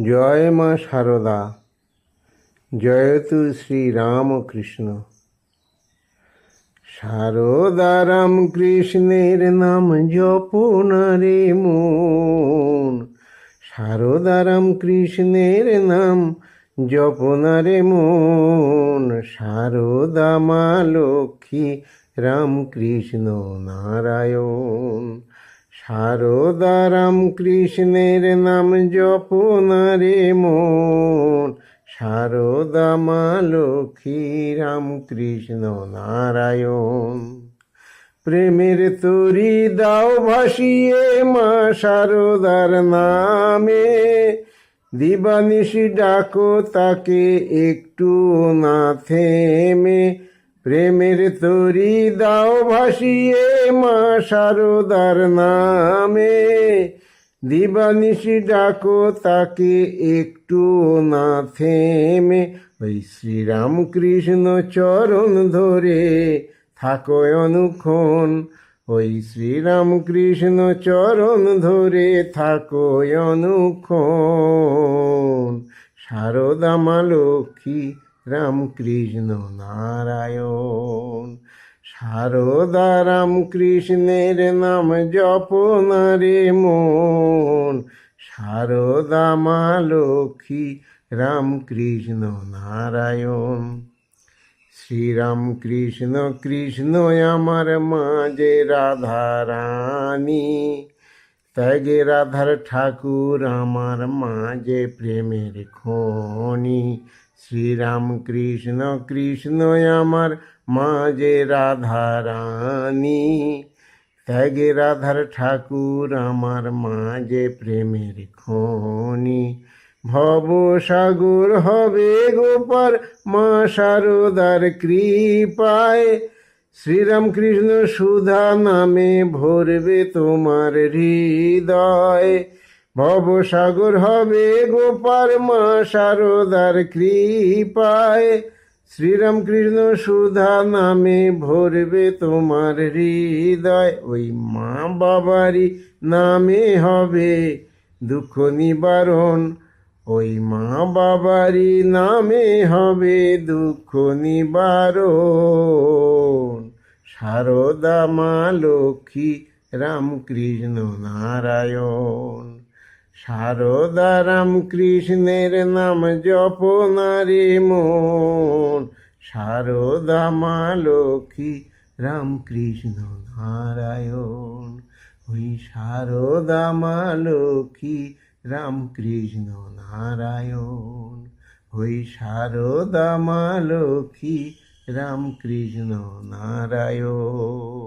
জয় মা সারদা, জয়তু শ্রীরামকৃষ্ণ। সারদা রামকৃষ্ণের নাম জপন রে মন, সারদা রামকৃষ্ণের নাম জপন রে মন। সারদা মা লক্ষ্মী রামকৃষ্ণ নারায়ণ, সারদা রামকৃষ্ণের নাম জপন রে মন। সারদা মা লক্ষ্মী রামকৃষ্ণ নারায়ণ। প্রেমের তরি দাও ভাসিয়ে মা সারদার নামে, দিবানিশি ডাকো তাকে একটু না থেমে। প্রেমের তরি দাও ভাসিয়ে মা সারদার নামে, দিবানিশি ডাকো তাকে একটু না থেমে। ওই শ্রীরামকৃষ্ণ চরণ ধরে থাকো অনুক্ষণ, ওই শ্রীরামকৃষ্ণ চরণ ধরে থাকো অনুক্ষণ। সারদা মা লক্ষ্মী রামকৃষ্ণ নারায়ণ। সারদা রামকৃষ্ণের নাম জপন রে মন। সারদা মা লক্ষ্মী রামকৃষ্ণ নারায়ণ। শ্রীরামকৃষ্ণ কৃষ্ণ আমার মাঝে রাধা রানী, ত্যাগে রাধার ঠাকুর আমার মাঝে প্রেমের খনি। শ্রীরামকৃষ্ণ কৃষ্ণ আমার মাঝে রাধা রানী, ত্যাগে রাধার ঠাকুর আমার মাঝে প্রেমের খনি। ভবসাগর হবে গোপার মা সারদার কৃপায়, শ্রীরামকৃষ্ণ সুধা নামে ভরবে তোমার হৃদয়। ভবসাগর হবে গোপার মা সারদার কৃপায়, শ্রীরামকৃষ্ণ সুধা নামে ভরবে তোমার হৃদয়। ওই মা বাবারই নামে হবে দুঃখ নিবারণ, ওই মা বাবারই নামে হবে দুঃখ নিবারণ। সারদা মা লক্ষ্মী রামকৃষ্ণ নারায়ণ। সারদা রামকৃষ্ণের নাম জপন রে মন। সারদা মা লক্ষ্মী রামকৃষ্ণ নারায়ণ। ওই সারদা মা লক্ষ্মী রামকৃষ্ণ নারায়ণ। ওই সারদা মা লক্ষ্মী রামকৃষ্ণ নারায়ণ।